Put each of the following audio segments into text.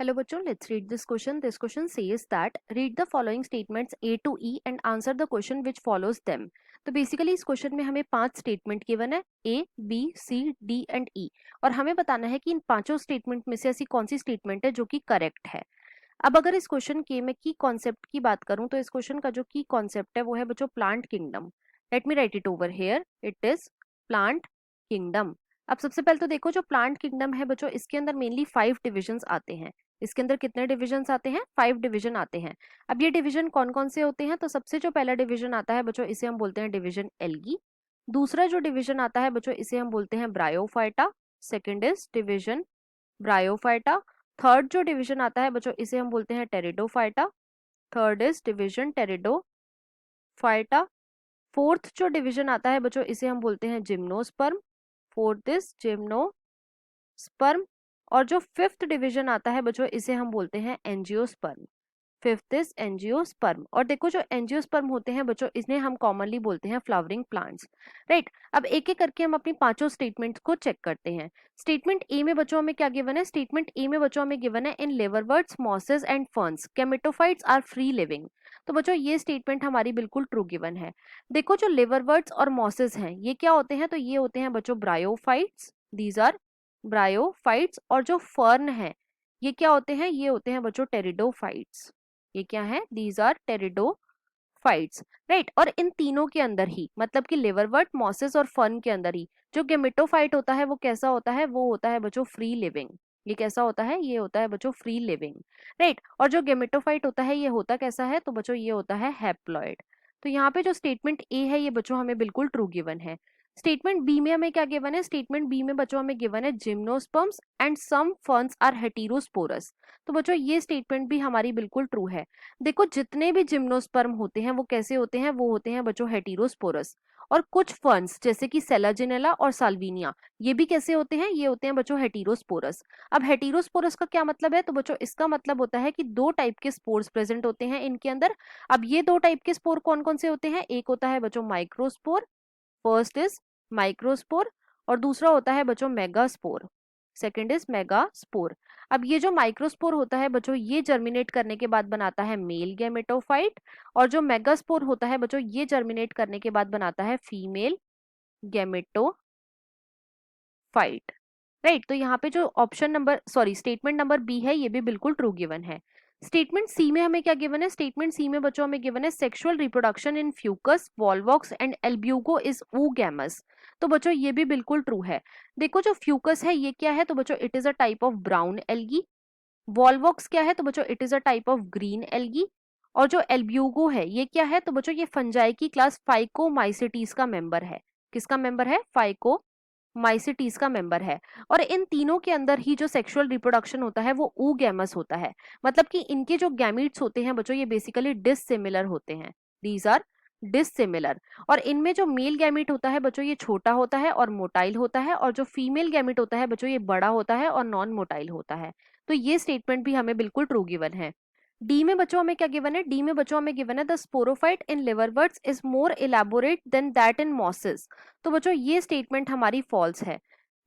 Hello बच्चों, let's read this question. This question says that read the following statements A to E and answer the question which follows them. तो basically इस question में हमें 5 statement given है A, B, C, D and E और हमें बताना है कि इन पांचों स्टेटमेंट में से ऐसी कौन सी स्टेटमेंट है जो कि करेक्ट है। अब अगर इस क्वेश्चन के मैं की कॉन्सेप्ट की बात करूं तो इस क्वेश्चन का जो की कॉन्सेप्ट है वो है बच्चों plant kingdom. Let me right it over here, it is plant kingdom. अब सबसे पहले तो देखो जो प्लांट किंगडम है बच्चों, इसके अंदर मेनली 5 डिविजन्स आते हैं। इसके अंदर कितने डिविजन्स आते हैं? 5 डिवीजन आते हैं। अब ये डिवीजन कौन कौन से होते हैं? तो सबसे जो पहला डिवीजन आता है बच्चों, इसे हम बोलते हैं डिवीजन एल्गी। दूसरा जो डिवीजन आता है बच्चों, इसे हम बोलते हैं bryophyta. Second is division bryophyta. Third जो डिवीजन आता है बच्चों, इसे हम बोलते हैं pteridophyta. Third is division pteridophyta. Fourth जो डिवीजन आता है बच्चों, इसे हम बोलते हैं जिम्नोस्पर्म। Fourth is gymnosperm. और जो फिफ्थ डिवीजन आता है बच्चों, इसे हम बोलते हैं एंजियोस्पर्म। Fifth is angiosperm. और देखो जो एंजियोस्पर्म होते हैं बच्चों, इन्हें हम कॉमनली बोलते हैं फ्लावरिंग प्लांट्स, राइट। अब एक एक करके हम अपनी पांचों स्टेटमेंट्स को चेक करते हैं। स्टेटमेंट ए में बच्चों हमें क्या गिवन है? स्टेटमेंट ए में बच्चों हमें गिवन है in liverworts, mosses and ferns gametophytes are free living. तो बच्चों ये स्टेटमेंट हमारी बिल्कुल ट्रू गिवन है। देखो जो लिवरवर्ट्स और मॉसेस हैं ये क्या होते हैं? तो ये होते हैं बच्चों ब्रायोफाइट्स, दीज आर ब्रायोफाइट्स। और जो फर्न है ये क्या होते हैं? ये होते हैं बच्चों टेरिडोफाइट्स। ये क्या है? These are pteridophytes, right. और इन तीनों के अंदर ही मतलब कि लिवरवर्ट, मॉसेस और फर्न के अंदर ही जो गेमेटोफाइट होता है वो कैसा होता है? वो होता है बच्चों फ्री लिविंग। ये कैसा होता है? ये होता है बच्चों फ्री लिविंग, राइट। और जो गेमेटोफाइट होता है ये होता कैसा है? तो बच्चों ये होता है हैप्लॉइड। तो यहाँ पे जो स्टेटमेंट ए है ये बच्चों हमें बिल्कुल ट्रू गिवन है। स्टेटमेंट बी में हमें क्या गिवन है? स्टेटमेंट बी में बच्चों हमें गिवन है gymnosperms and some ferns are heterosporous. तो बच्चों ये स्टेटमेंट भी हमारी बिल्कुल ट्रू है। देखो जितने भी जिम्नोस्पर्म होते हैं वो कैसे होते हैं? वो होते हैं बच्चों हेटेरोस्पोरस। और कुछ फर्न्स जैसे कि सेलाजिनेला और साल्विनिया ये भी कैसे होते हैं? ये होते हैं बच्चों हेटेरोस्पोरस। अब हेटेरोस्पोरस का क्या मतलब है? तो बच्चों इसका मतलब होता है कि दो टाइप के स्पोर्स प्रेजेंट होते हैं इनके अंदर। अब ये दो टाइप के स्पोर कौन कौन से होते हैं? एक होता है बच्चों माइक्रोस्पोर, फर्स्ट इज माइक्रोस्पोर। और दूसरा होता है बच्चों मेगास्पोर, सेकंड इज मेगास्पोर। अब ये जो माइक्रोस्पोर होता है बच्चों ये जर्मिनेट करने के बाद बनाता है मेल गैमेटोफाइट। और जो मेगास्पोर होता है बच्चों ये जर्मिनेट करने के बाद बनाता है फीमेल गैमेटोफाइट, राइट। तो यहाँ पे जो option number statement number B है ये भी बिल्कुल ट्रू गिवन है। स्टेटमेंट सी में हमें क्या गिवन है? स्टेटमेंट सी में बच्चों हमें गिवन है sexual reproduction in Fucus, Volvox and Albugo is oogamous। तो बच्चों ये भी बिल्कुल ट्रू है। देखो जो फ्यूकस है ये क्या है? तो बच्चों it is a type of brown algae. Volvox क्या है? तो बच्चों it is a type of green algae. और जो एल्ब्यूगो है ये क्या है? तो बच्चों ये फंजाई की क्लास फाइकोमाइसिटीज का मेंबर है। किसका मेंबर है? फाइकोमाइसिटीज का मेंबर है। और इन तीनों के अंदर ही जो सेक्सुअल रिप्रोडक्शन होता है वो oogamous होता है। मतलब कि इनके जो गैमीट्स होते हैं बच्चों ये बेसिकली डिसिमिलर होते हैं, दीज आर डिसिमिलर। और इनमें जो मेल गैमीट होता है बच्चों ये छोटा होता है और मोटाइल होता है। और जो फीमेल गैमीट होता है बच्चों ये बड़ा होता है और नॉन मोटाइल होता है। तो ये स्टेटमेंट भी हमें बिल्कुल ट्रू गिवन है। डी में बच्चों हमें क्या गिवन है? डी में बच्चों हमें गिवन है the sporophyte in liverworts is more elaborate than that in mosses. तो बच्चों ये स्टेटमेंट हमारी फॉल्स है।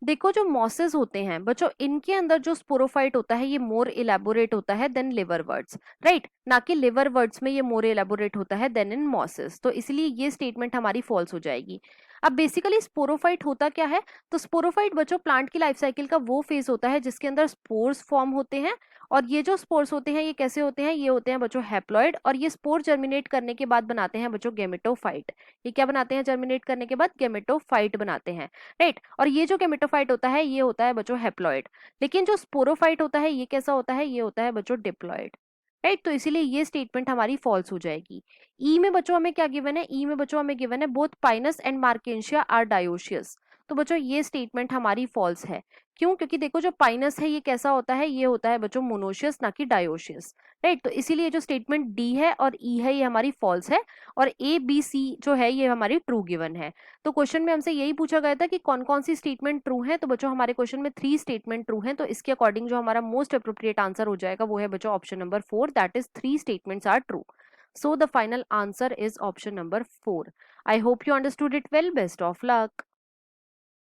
देखो जो मॉसेस होते हैं बच्चों इनके अंदर जो स्पोरोफाइट होता है ये मोर इलेबोरेट होता है देन लिवरवर्ट्स, राइट। ना कि लिवरवर्ट्स में ये मोर इलेबोरेट होता है देन इन मॉसेस। तो इसलिए ये स्टेटमेंट हमारी फॉल्स हो जाएगी। अब बेसिकली स्पोरोफाइट होता क्या है? तो स्पोरोफाइट बच्चों प्लांट की लाइफ साइकिल का वो फेज होता है जिसके अंदर स्पोर्स फॉर्म होते हैं। और ये जो स्पोर्स होते हैं ये कैसे होते हैं? ये होते हैं बच्चों हैप्लॉइड। और ये स्पोर जर्मिनेट करने के बाद बनाते हैं बच्चों गेमेटोफाइट। ये क्या बनाते हैं? जर्मिनेट करने के बाद गेमेटोफाइट बनाते हैं, राइट। और ये जो गेमेटोफाइट होता है ये होता है बच्चों हैप्लॉइड। लेकिन जो स्पोरोफाइट होता है ये कैसा होता है? ये होता है बच्चों डिप्लॉइड, राइट। तो इसीलिए ये स्टेटमेंट हमारी फॉल्स हो जाएगी। ई में बच्चों हमें क्या गिवन है? ई में बच्चों हमें गिवन है both Pinus and Marchantia are dioecious. तो बच्चों ये स्टेटमेंट हमारी फॉल्स है। क्यों? क्योंकि देखो जो पाइनस है ये कैसा होता है? ये होता है बच्चों मोनोशियस ना कि डायोशियस, राइट। तो इसीलिए जो स्टेटमेंट डी है और ई है ये हमारी फॉल्स है। और ए बी सी जो है ये हमारी ट्रू गिवन है। तो क्वेश्चन में हमसे यही पूछा गया था कि कौन कौन सी स्टेटमेंट ट्रू है। तो बच्चों हमारे क्वेश्चन में 3 स्टेटमेंट ट्रू है। तो इसके अकॉर्डिंग जो हमारा मोस्ट अप्रोप्रिएट आंसर हो जाएगा वो है बच्चों option number 4, that is 3 statements are true. So the final answer is option number 4. I hope you understood it well. Best of luck.